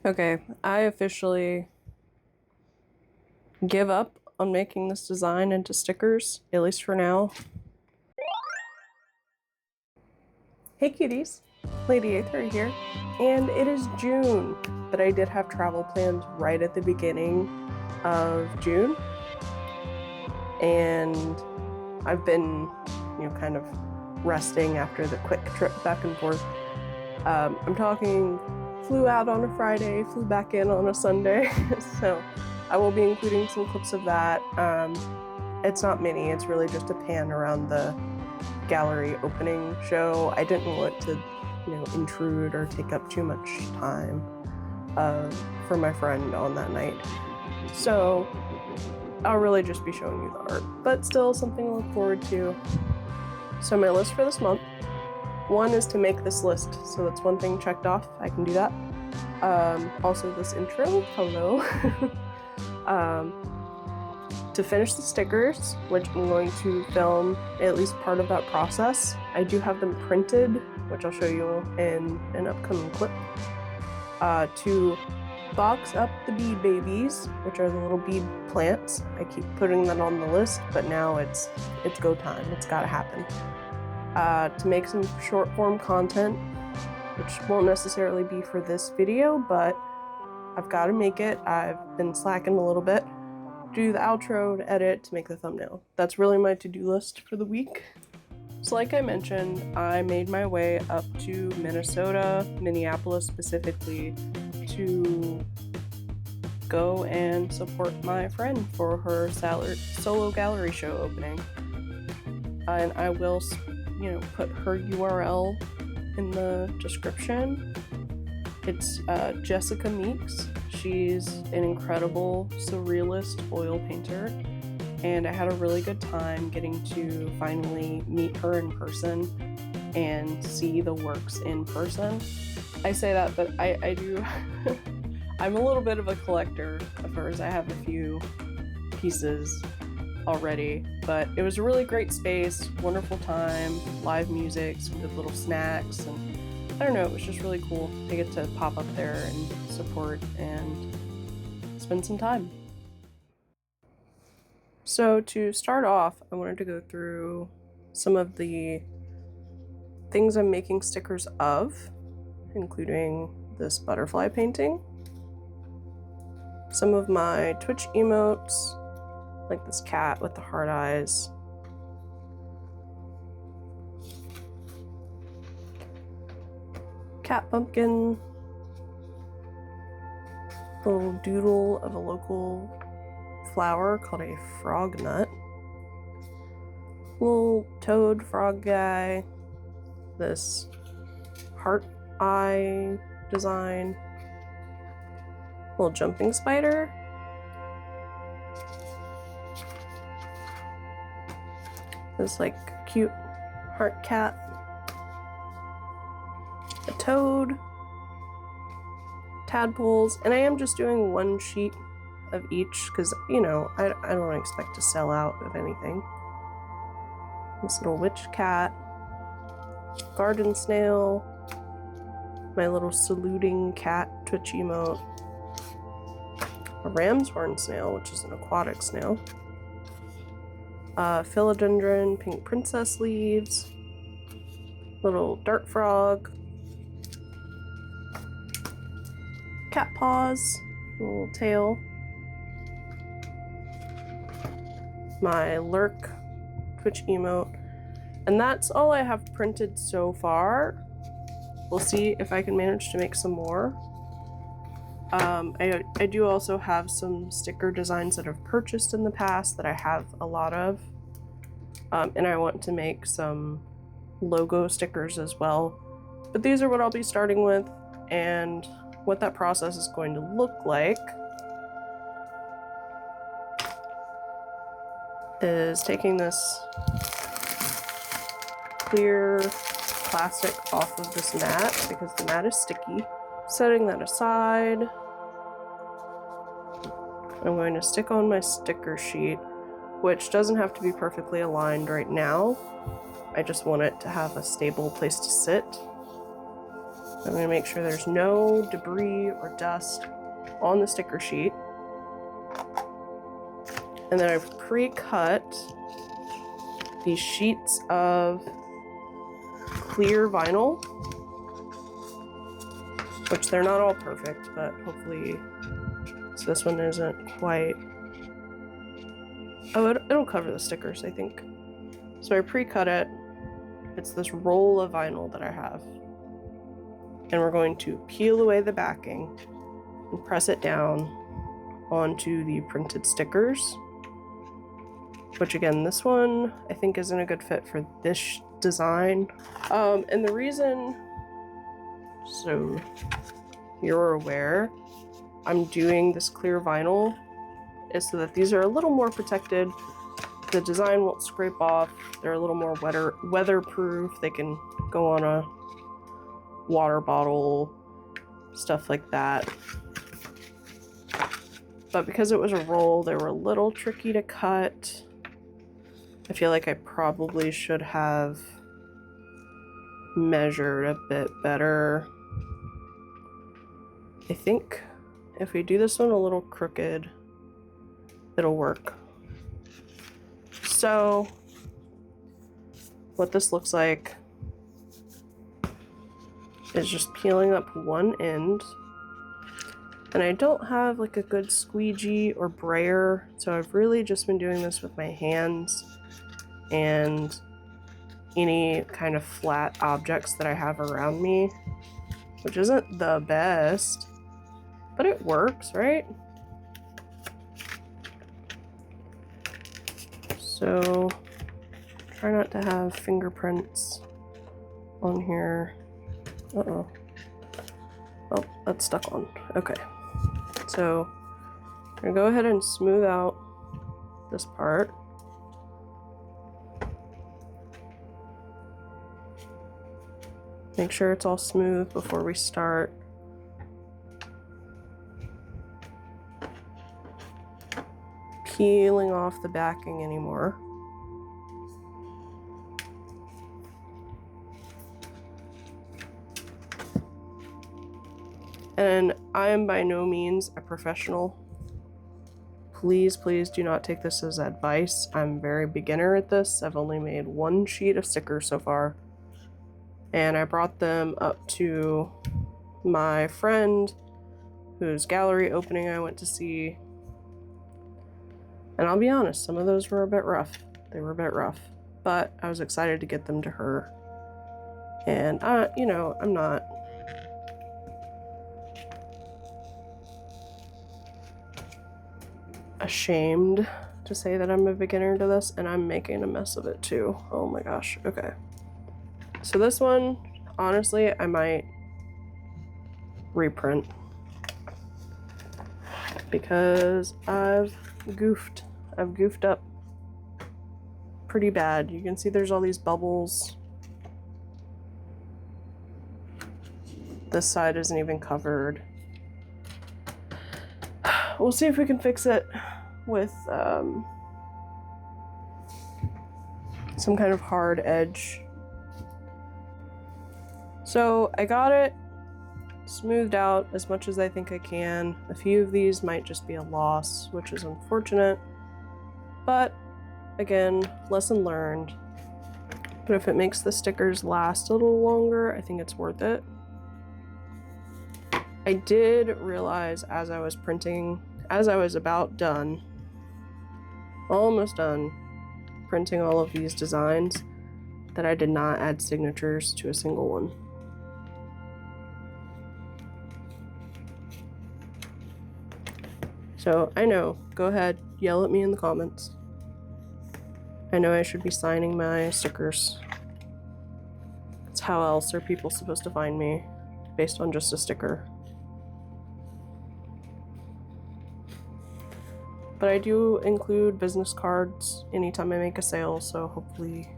Okay, I officially give up on making this design into stickers, at least for now. Hey cuties, Lady Aether here, and it is June, but I did have travel plans right at the beginning of June, and I've been, kind of resting after the quick trip back and forth. I'm talking flew out on a Friday, flew back in on a Sunday, so I will be including some clips of that. It's not many, it's really just a pan around the gallery opening show. I didn't want to, intrude or take up too much time for my friend on that night. So I'll really just be showing you the art, but still something to look forward to. So my list for this month, one is to make this list. So that's one thing checked off. I can do that. Also this intro, hello. To finish the stickers, which I'm going to film at least part of that process. I do have them printed, which I'll show you in an upcoming clip. To box up the bead babies, which are the little bead plants. I keep putting that on the list, but now it's go time. It's gotta happen. To make some short form content, which won't necessarily be for this video, but I've got to make it. I've been slacking a little bit. Do the outro, to edit, to make the thumbnail. That's really my to-do list for the week. So like I mentioned, I made my way up to Minnesota, Minneapolis specifically, to go and support my friend for her solo gallery show opening. And I will, put her URL in the description. It's Jessica Meeks. She's an incredible surrealist oil painter, and I had a really good time getting to finally meet her in person and see the works in person. I say that, but I do, I'm a little bit of a collector of hers. I have a few pieces already, but it was a really great space, wonderful time, live music, some good little snacks, and I don't know, it was just really cool to get to pop up there and support and spend some time. So to start off, I wanted to go through some of the things I'm making stickers of, including this butterfly painting, some of my Twitch emotes, like this cat with the heart eyes, cat pumpkin, little doodle of a local flower called a frog nut, little toad frog guy, this heart eye design, little jumping spider, this like cute heart cat, a toad, tadpoles, and I am just doing one sheet of each because, I don't expect to sell out of anything. This little witch cat, garden snail, my little saluting cat Twitch emote, a ram's horn snail, which is an aquatic snail, philodendron pink princess leaves, little dart frog, cat paws, little tail, my lurk Twitch emote, and that's all I have printed so far. We'll see if I can manage to make some more. I do also have some sticker designs that I've purchased in the past that I have a lot of, and I want to make some logo stickers as well. But these are what I'll be starting with, and what that process is going to look like is taking this clear plastic off of this mat because the mat is sticky, setting that aside. I'm going to stick on my sticker sheet, which doesn't have to be perfectly aligned right now. I just want it to have a stable place to sit. I'm gonna make sure there's no debris or dust on the sticker sheet. And then I've pre-cut these sheets of clear vinyl, which they're not all perfect, but hopefully, so this one isn't quite, oh, it'll cover the stickers, I think. So I pre-cut it. It's this roll of vinyl that I have. And we're going to peel away the backing and press it down onto the printed stickers. Which again, this one I think isn't a good fit for this design. And the reason, so you're aware, I'm doing this clear vinyl is so that these are a little more protected. The design won't scrape off. They're a little more weatherproof. They can go on a water bottle, stuff like that. But because it was a roll, they were a little tricky to cut. I feel like I probably should have measured a bit better. I think if we do this one a little crooked, it'll work. So what this looks like is just peeling up one end. And I don't have like a good squeegee or brayer, so I've really just been doing this with my hands and any kind of flat objects that I have around me, which isn't the best, but it works, right? So try not to have fingerprints on here. Uh-oh. Oh, that's stuck on. Okay. So I'm gonna go ahead and smooth out this part. Make sure it's all smooth before we start. Peeling off the backing anymore. And I am by no means a professional. Please, please do not take this as advice. I'm very beginner at this. I've only made one sheet of stickers so far. And I brought them up to my friend whose gallery opening I went to see. And I'll be honest, some of those were a bit rough. They were a bit rough, but I was excited to get them to her. And you know, I'm not ashamed to say that I'm a beginner to this, and I'm making a mess of it too. Oh my gosh. Okay. So this one, honestly, I might reprint because I've goofed up pretty bad. You can see there's all these bubbles. This side isn't even covered. We'll see if we can fix it with some kind of hard edge. So I got it smoothed out as much as I think I can. A few of these might just be a loss, which is unfortunate. But again, lesson learned. But if it makes the stickers last a little longer, I think it's worth it. I did realize as I was printing, as I was about done, almost done printing all of these designs, that I did not add signatures to a single one. So I know, go ahead, yell at me in the comments. I know I should be signing my stickers. It's how else are people supposed to find me based on just a sticker? But I do include business cards anytime I make a sale, so hopefully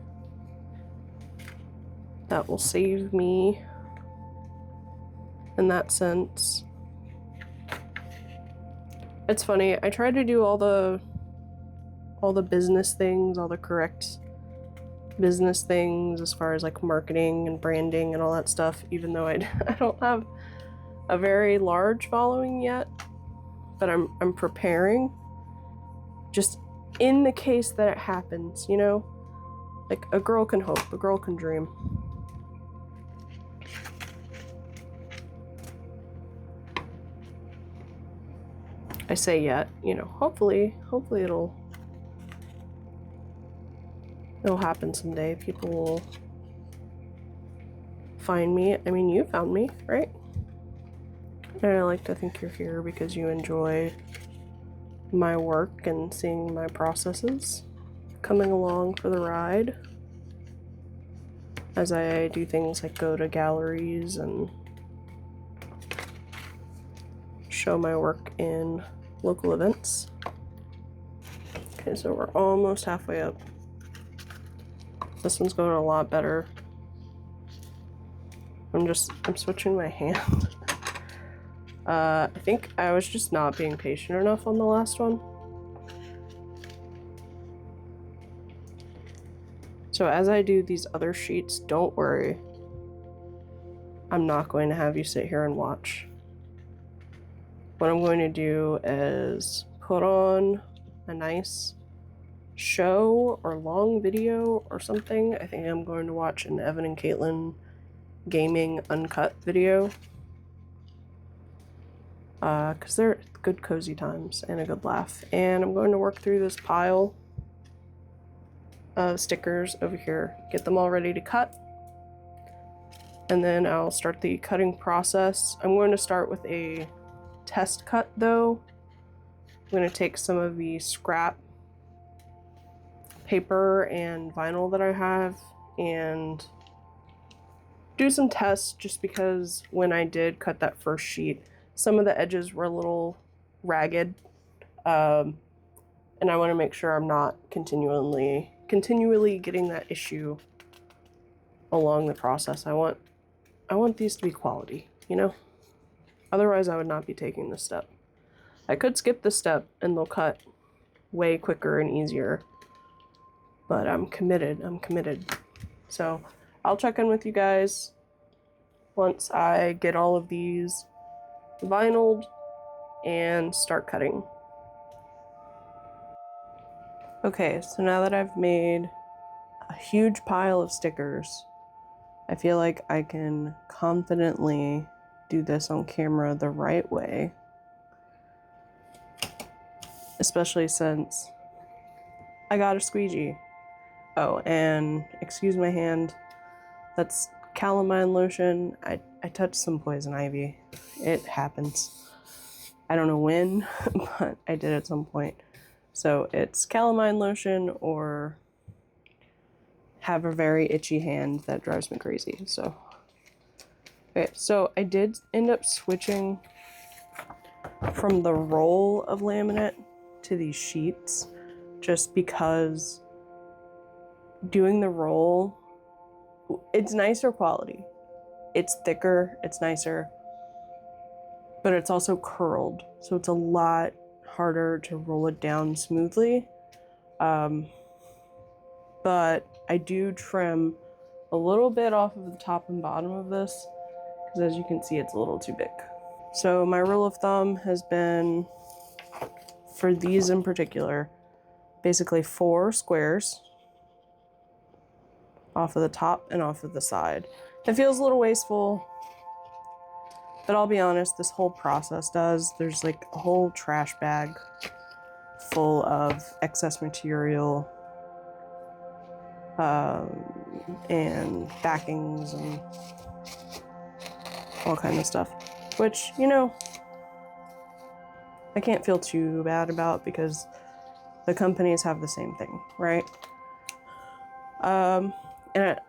that will save me in that sense. It's funny, I try to do all the business things, all the correct business things as far as like marketing and branding and all that stuff, even though I don't have a very large following yet, but I'm preparing just in the case that it happens, you know? Like, a girl can hope, a girl can dream. I say yet, you know, hopefully it'll happen someday. People will find me. I mean, you found me, right? And I like to think you're here because you enjoy my work and seeing my processes, coming along for the ride as I do things like go to galleries and show my work in local events. Okay, so we're almost halfway up. This one's going a lot better. I'm switching my hand. I think I was just not being patient enough on the last one. So as I do these other sheets, don't worry. I'm not going to have you sit here and watch. What I'm going to do is put on a nice show or long video or something. I think I'm going to watch an Evan and Caitlin gaming uncut video. Because they're good cozy times and a good laugh. And I'm going to work through this pile of stickers over here, get them all ready to cut. And then I'll start the cutting process. I'm going to start with a test cut though. I'm going to take some of the scrap paper and vinyl that I have and do some tests, just because when I did cut that first sheet, some of the edges were a little ragged, and I want to make sure I'm not continually getting that issue along the process. I want these to be quality, you know? Otherwise I would not be taking this step. I could skip this step and they'll cut way quicker and easier, but I'm committed. So I'll check in with you guys once I get all of these vinyled and start cutting. Okay, so now that I've made a huge pile of stickers, I feel like I can confidently do this on camera the right way. Especially since I got a squeegee. Oh, and excuse my hand. That's calamine lotion. I touched some poison ivy. It happens. I don't know when, but I did at some point. So it's calamine lotion or have a very itchy hand that drives me crazy. So, okay, so I did end up switching from the roll of laminate to these sheets, just because doing the roll, it's nicer quality. It's thicker, it's nicer, but it's also curled, so it's a lot harder to roll it down smoothly. But I do trim a little bit off of the top and bottom of this, because as you can see, it's a little too big. So my rule of thumb has been, for these in particular, basically 4 squares off of the top and off of the side. It feels a little wasteful, but I'll be honest, this whole process does. There's like a whole trash bag full of excess material and backings and all kind of stuff, which, you know, I can't feel too bad about because the companies have the same thing, right? And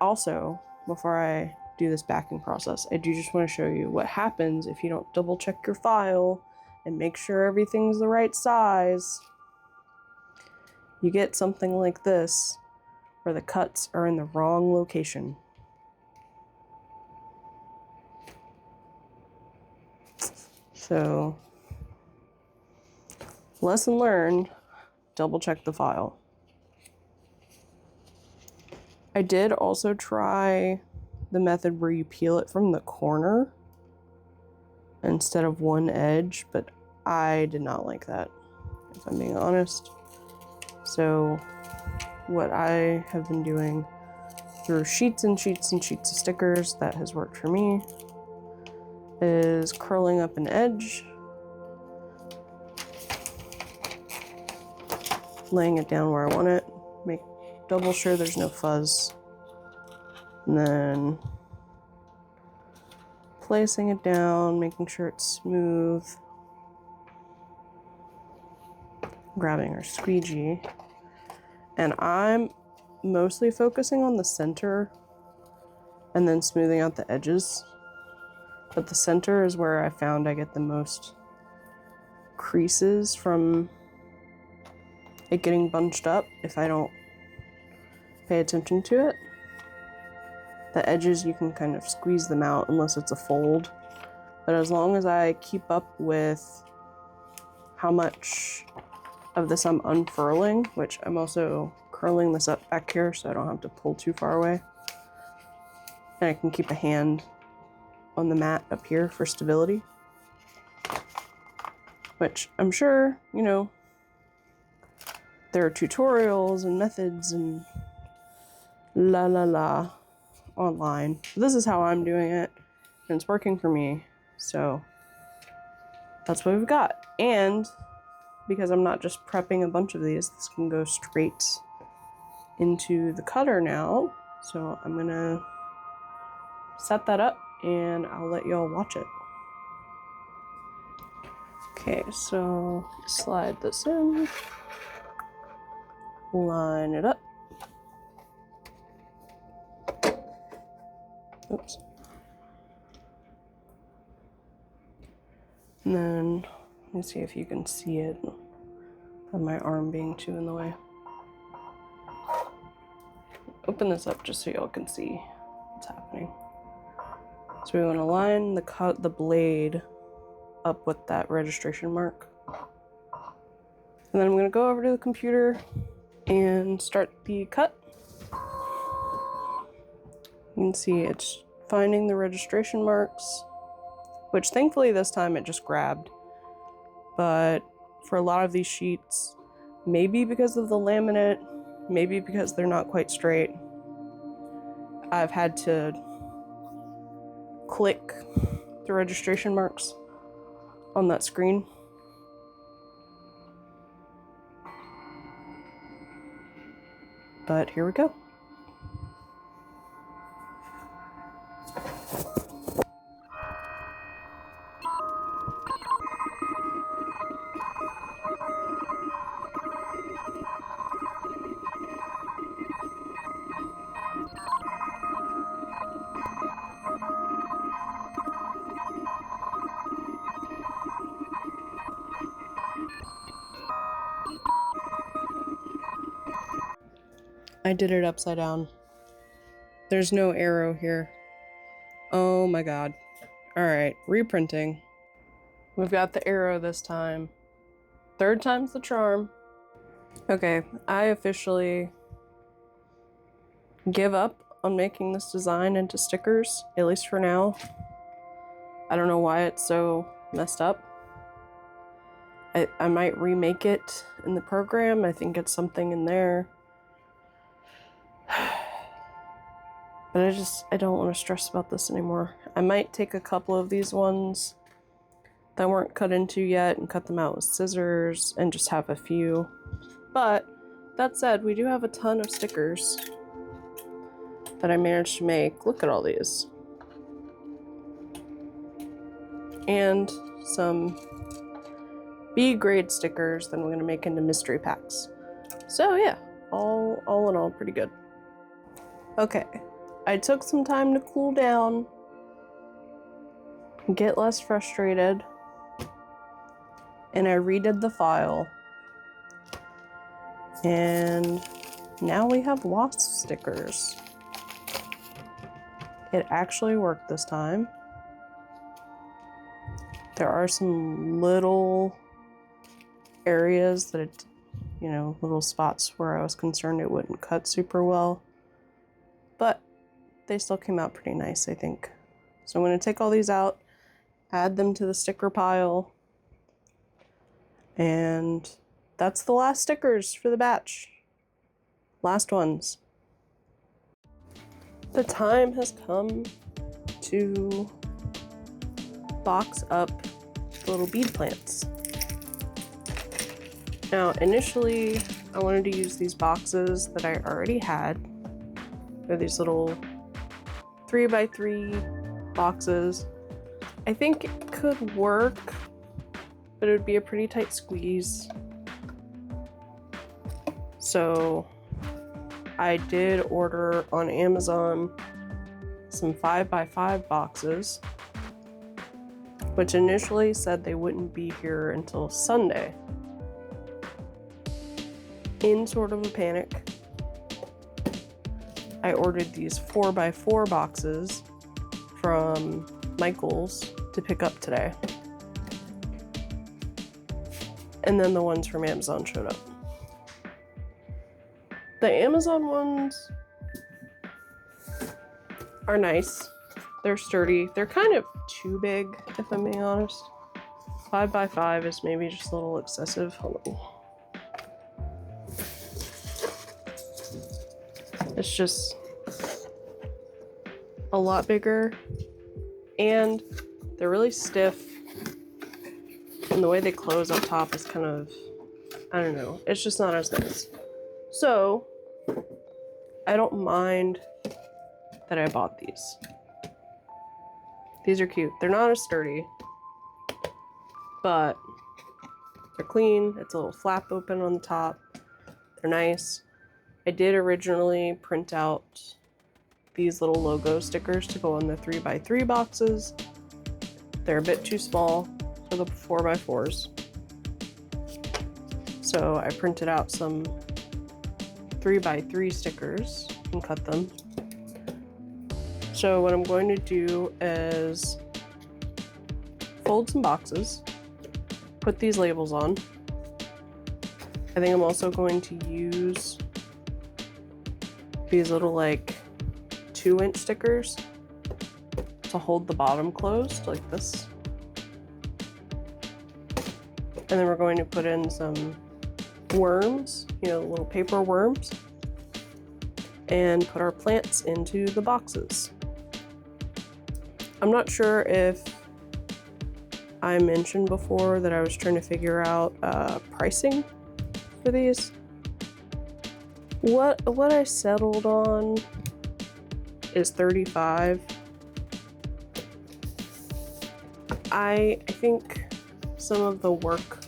also, before I do this backing process, I do just want to show you what happens if you don't double check your file and make sure everything's the right size. You get something like this, where the cuts are in the wrong location. So, lesson learned, double check the file. I did also try the method where you peel it from the corner instead of one edge, but I did not like that, if I'm being honest. So what I have been doing through sheets and sheets and sheets of stickers that has worked for me is curling up an edge, laying it down where I want it, make double sure there's no fuzz, and then placing it down, making sure it's smooth, grabbing our squeegee, and I'm mostly focusing on the center and then smoothing out the edges, but the center is where I found I get the most creases from it getting bunched up if I don't pay attention to it. The edges, you can kind of squeeze them out unless it's a fold, but as long as I keep up with how much of this I'm unfurling, which I'm also curling this up back here so I don't have to pull too far away, and I can keep a hand on the mat up here for stability, which I'm sure, you know, there are tutorials and methods and la la la online. This is how I'm doing it, and it's working for me, so that's what we've got. And because I'm not just prepping a bunch of these, this can go straight into the cutter now. So I'm gonna set that up and I'll let y'all watch it. Okay, so slide this in, line it up. Oops. And then, let me see if you can see it without my arm being too in the way. Open this up just so y'all can see what's happening. So we want to line the blade up with that registration mark. And then I'm going to go over to the computer and start the cut. You can see it's finding the registration marks, which thankfully this time it just grabbed. But for a lot of these sheets, maybe because of the laminate, maybe because they're not quite straight, I've had to click the registration marks on that screen. But here we go. I did it upside down. There's no arrow here. Oh my god. Alright, reprinting. We've got the arrow this time. Third time's the charm. Okay, I officially give up on making this design into stickers, at least for now. I don't know why it's so messed up. I might remake it in the program. I think it's something in there. But I don't want to stress about this anymore. I might take a couple of these ones that weren't cut into yet and cut them out with scissors and just have a few. But that said, we do have a ton of stickers that I managed to make. Look at all these. And some B-grade stickers that I'm going to make into mystery packs. So yeah, all in all, pretty good. Okay, I took some time to cool down, get less frustrated, and I redid the file. And now we have wasp stickers. It actually worked this time. There are some little areas that little spots where I was concerned it wouldn't cut super well. but they still came out pretty nice, I think. So I'm going to take all these out, add them to the sticker pile, and that's the last stickers for the batch. Last ones. The time has come to box up the little bead plants. Now, initially, I wanted to use these boxes that I already had. They're these little 3x3 boxes. I think it could work, but it would be a pretty tight squeeze. So I did order on Amazon some 5x5 boxes, which initially said they wouldn't be here until Sunday. In sort of a panic, I ordered these 4x4 boxes from Michael's to pick up today. And then the ones from Amazon showed up. The Amazon ones are nice. They're sturdy. They're kind of too big, if I'm being honest. 5x5 is maybe just a little excessive. Hold on. It's just a lot bigger, and they're really stiff, and the way they close up top is kind of, I don't know, it's just not as nice. So I don't mind that I bought these. These are cute. They're not as sturdy, but they're clean. It's a little flap open on the top. They're nice. I did originally print out these little logo stickers to go on the 3x3 boxes. They're a bit too small for the 4x4s. So I printed out some 3x3 stickers and cut them. So what I'm going to do is fold some boxes, put these labels on. I think I'm also going to use these little like 2-inch stickers to hold the bottom closed like this. And then we're going to put in some worms, you know, little paper worms, and put our plants into the boxes. I'm not sure if I mentioned before that I was trying to figure out pricing for these. What I settled on is $35. I think some of the work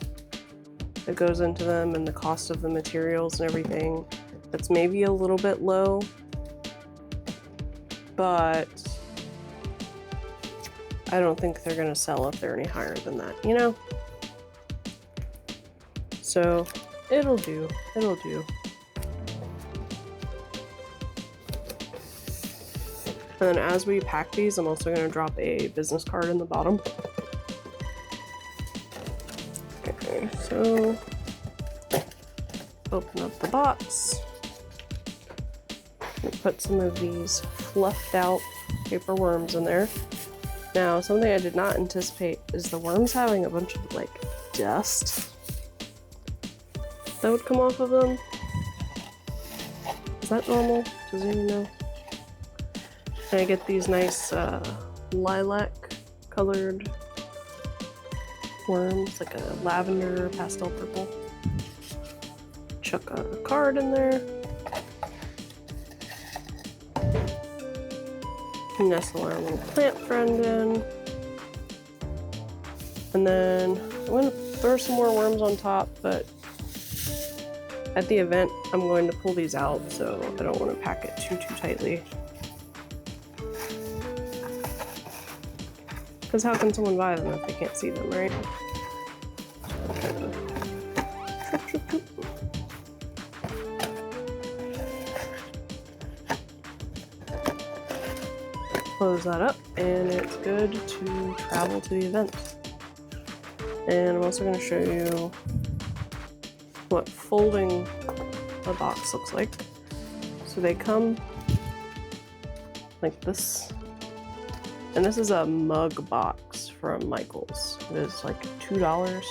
that goes into them and the cost of the materials and everything, that's maybe a little bit low, but I don't think they're gonna sell if they're any higher than that, you know? So it'll do, it'll do. And then as we pack these, I'm also going to drop a business card in the bottom. Okay, so open up the box. Put some of these fluffed out paper worms in there. Now, something I did not anticipate is the worms having a bunch of like dust that would come off of them. Is that normal? Does anyone know? And I get these nice lilac colored worms, like a lavender pastel purple. Chuck a card in there. Nestle our little plant friend in. And then I'm going to throw some more worms on top, but at the event I'm going to pull these out, so I don't want to pack it too tightly. Because how can someone buy them if they can't see them, right? Close that up, and it's good to travel to the event. And I'm also going to show you what folding a box looks like. So they come like this. And this is a mug box from Michael's. It is like $2,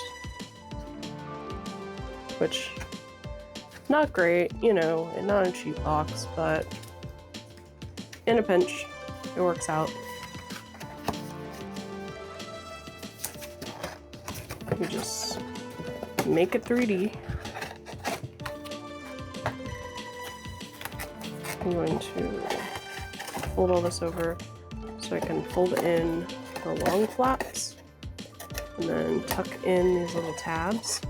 which not great, you know, and not a cheap box, but in a pinch, it works out. You just make it 3D. I'm going to fold all this over so I can fold in the long flaps and then tuck in these little tabs.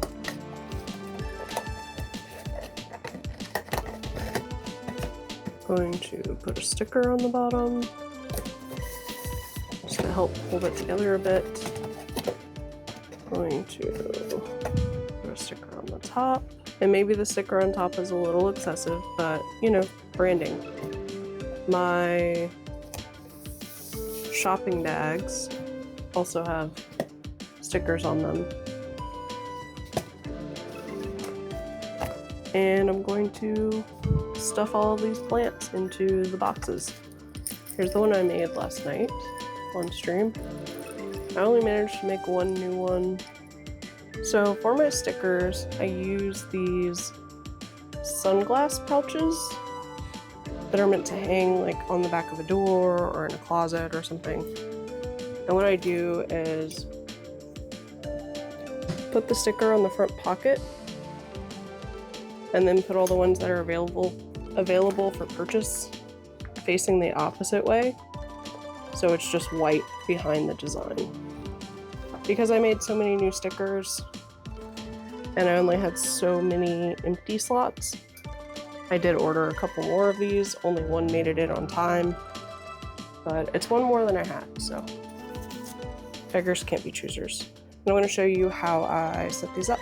Going to put a sticker on the bottom just to help hold it together a bit. Going to put a sticker on the top. And maybe the sticker on top is a little excessive, but you know, branding. My shopping bags also have stickers on them. And I'm going to stuff all of these plants into the boxes. Here's the one I made last night on stream. I only managed to make one new one. So for my stickers, I use these sunglass pouches that are meant to hang like on the back of a door or in a closet or something. And what I do is put the sticker on the front pocket and then put all the ones that are available for purchase facing the opposite way. So it's just white behind the design. Because I made so many new stickers and I only had so many empty slots, I did order a couple more of these. Only one made it in on time, but it's one more than I had, so beggars can't be choosers. I'm going to show you how I set these up.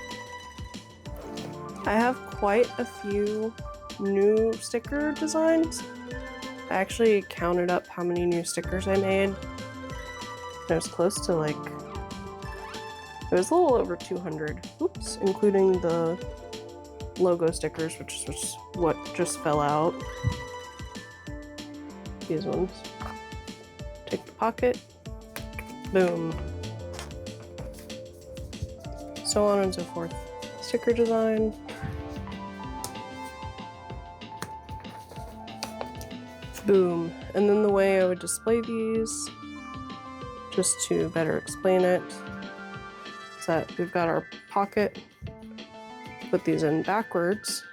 I have quite a few new sticker designs. I actually counted up how many new stickers I made. It was close to like, it was a little over 200. Oops, including the logo stickers, which was what just fell out. These ones. Take the pocket, boom. So on and so forth. Sticker design. Boom. And then the way I would display these, just to better explain it, is that we've got our pocket. Put these in backwards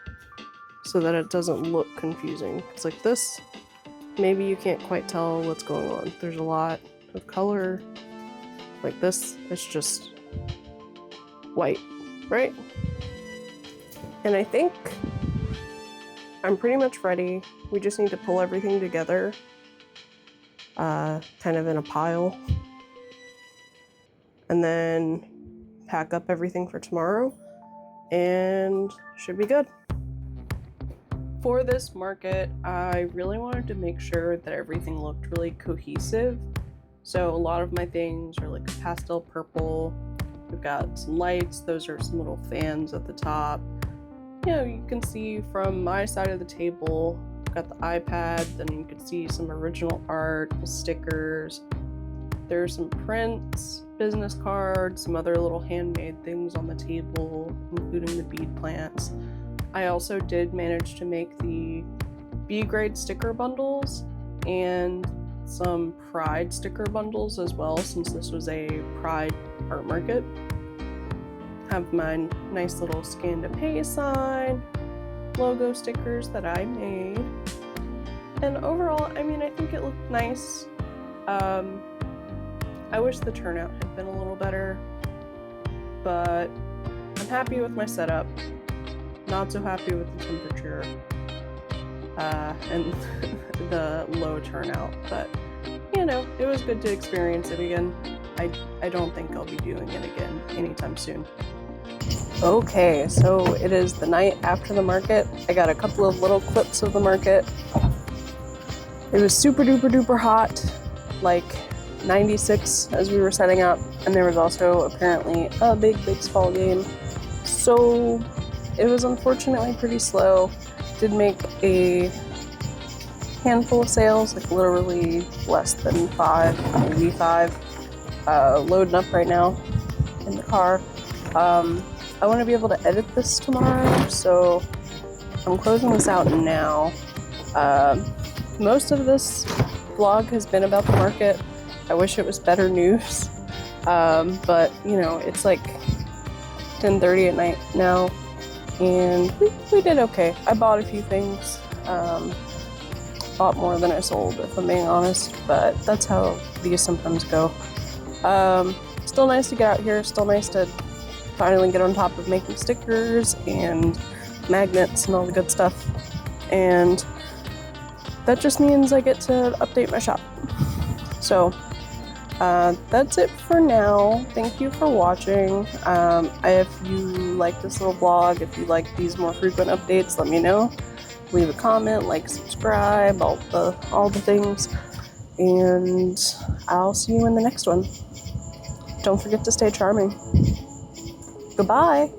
so that it doesn't look confusing. It's like this, maybe you can't quite tell what's going on. There's a lot of color. Like this, it's just white, right? And I think I'm pretty much ready. We just need to pull everything together, kind of in a pile, and then pack up everything for tomorrow, and should be good. For this market, I really wanted to make sure that everything looked really cohesive. So a lot of my things are like pastel purple. We've got some lights. Those are some little fans at the top. You know, you can see from my side of the table, I've got the iPad, then you can see some original art, stickers. There's some prints, business cards, some other little handmade things on the table, including the bead plants. I also did manage to make the B-grade sticker bundles and some Pride sticker bundles as well, since this was a Pride art market. Have my nice little scan to pay sign, logo stickers that I made. And overall, I mean, I think it looked nice. I wish the turnout had been a little better, but I'm happy with my setup. Not so happy with the temperature and the low turnout, but you know, it was good to experience it again. I don't think I'll be doing it again anytime soon. Okay, so it is the night after the market. I got a couple of little clips of the market. It was super duper duper hot, like 96 as we were setting up, and there was also apparently a big baseball game. So it was unfortunately pretty slow. Did make a handful of sales, like literally less than 5, maybe 5. Loading up right now in the car. I want to be able to edit this tomorrow, so I'm closing this out now. Most of this vlog has been about the market. I wish it was better news, but you know, it's like 10:30 at night now, and we did okay. I bought a few things, bought more than I sold, if I'm being honest, but that's how these sometimes go. Still nice to get out here, still nice to finally get on top of making stickers and magnets and all the good stuff, and that just means I get to update my shop. So that's it for now. Thank you for watching. If you like this little vlog, if you like these more frequent updates, let me know. Leave a comment, like, subscribe, all the things, and I'll see you in the next one. Don't forget to stay charming. Goodbye.